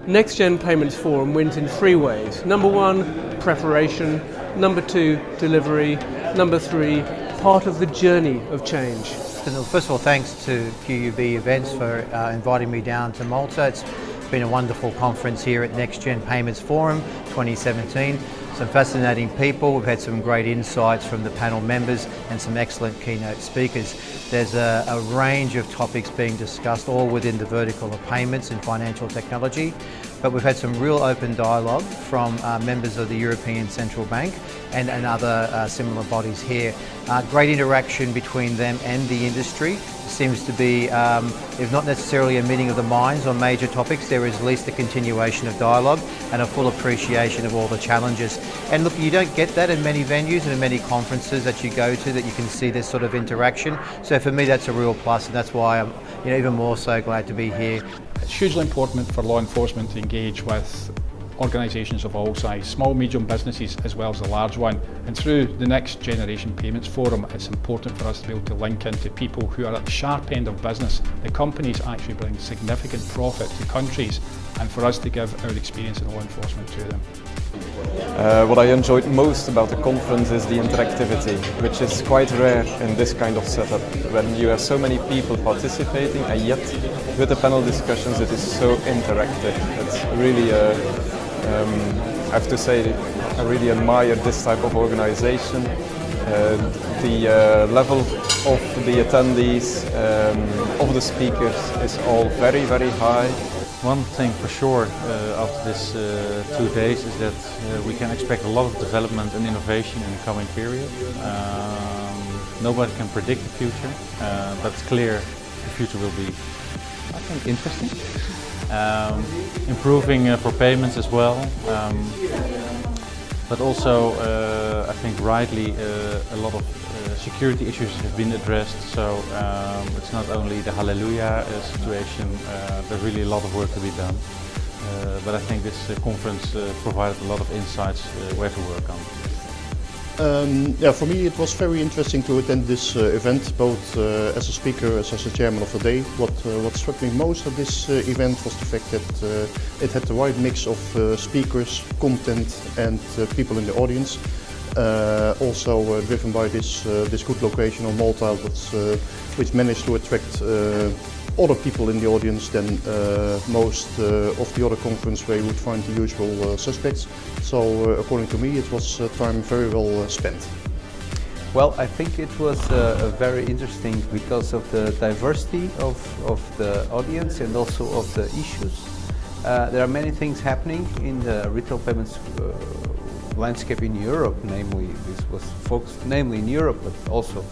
Nextgen Payments Forum wins in three ways. Number one, preparation. Number two, delivery. Number three, part of the journey of change. First of all, thanks to QUBE Events for inviting me down to Malta. It's been a wonderful conference here at Nextgen Payments Forum 2017. Some fascinating people. We've had some great insights from the panel members and some excellent keynote speakers. There's a range of topics being discussed, all within the vertical of payments and financial technology. But we've had some real open dialogue from members of the European Central Bank and other similar bodies here. Great interaction between them and the industry. Seems to be, if not necessarily a meeting of the minds on major topics, there is at least a continuation of dialogue and a full appreciation of all the challenges. And look, you don't get that in many venues and in many conferences that you go to, that you can see this sort of interaction. So for me, that's a real plus, and that's why I'm even more so glad to be here. It's hugely important for law enforcement to engage with organisations of all sizes, small, medium businesses as well as the large one. And through the Next Generation Payments Forum, it's important for us to be able to link into people who are at the sharp end of business. The companies actually bring significant profit to countries, and for us to give our experience in law enforcement to them. What I enjoyed most about the conference is the interactivity, which is quite rare in this kind of setup, when you have so many people participating, and yet with the panel discussions it is so interactive. It's really, I have to say, I really admire this type of organization. The level of the attendees, of the speakers is all very, very high. One thing for sure after this 2 days is that we can expect a lot of development and innovation in the coming period. Nobody can predict the future, but it's clear the future will be, I think, interesting. Improving for payments as well, but also I think rightly a lot of security issues have been addressed, so it's not only the hallelujah situation, there's really a lot of work to be done. But I think this conference provided a lot of insights where to work on. For me it was very interesting to attend this event, both as a speaker as a chairman of the day. What struck me most of this event was the fact that it had the right mix of speakers, content and people in the audience. Also driven by this good location on Malta, which managed to attract other people in the audience than most of the other conferences where you would find the usual suspects. So according to me it was time very well spent. Well, I think it was very interesting because of the diversity of the audience and also of the issues. There are many things happening in the retail payments landscape in Europe, namely this was focused namely in Europe, but also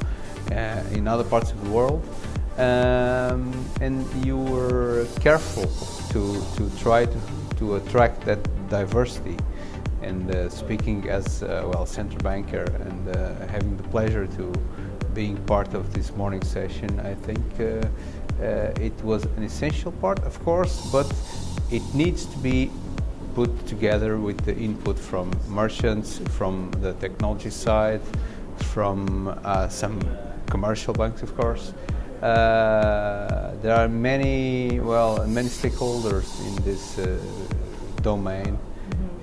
in other parts of the world. And you were careful to try to attract that diversity. And speaking as central banker and having the pleasure to being part of this morning session, I think it was an essential part, of course, but it needs to be put together with the input from merchants, from the technology side, from some commercial banks, of course. There are many stakeholders in this domain,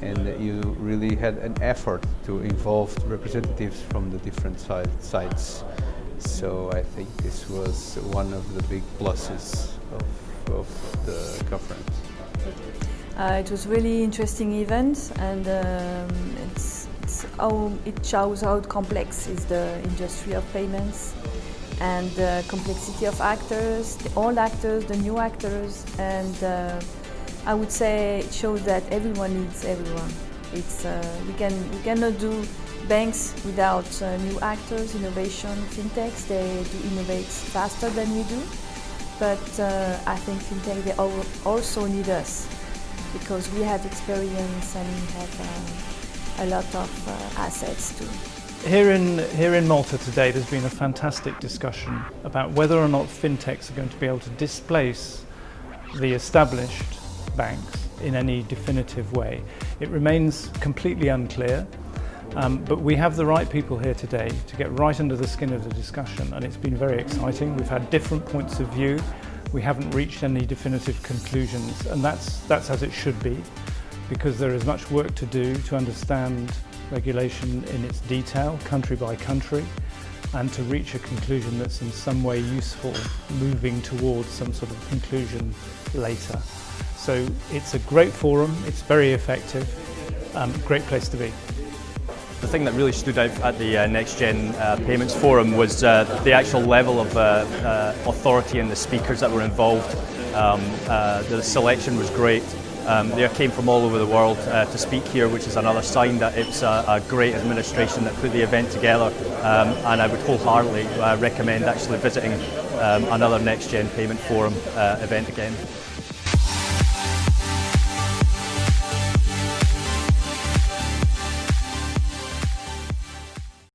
and you really had an effort to involve representatives from the different sides. So I think this was one of the big pluses of the conference. It was really interesting event, and it shows how complex is the industry of payments and the complexity of actors, the old actors, the new actors, and I would say it shows that everyone needs everyone. We cannot do banks without new actors, innovation, fintechs. They do innovate faster than we do, but I think fintech, they also need us, because we have experience and we have a lot of assets too. Here in Malta today there's been a fantastic discussion about whether or not fintechs are going to be able to displace the established banks in any definitive way. It remains completely unclear, but we have the right people here today to get right under the skin of the discussion, and it's been very exciting. We've had different points of view. We haven't reached any definitive conclusions, and that's as it should be, because there is much work to do to understand regulation in its detail, country by country, and to reach a conclusion that's in some way useful, moving towards some sort of conclusion later. So it's a great forum, it's very effective, great place to be. The thing that really stood out at the Nextgen Payments Forum was the actual level of authority and the speakers that were involved. The selection was great. They came from all over the world to speak here, which is another sign that it's a great administration that put the event together, and I would wholeheartedly recommend actually visiting another Nextgen Payment Forum event again.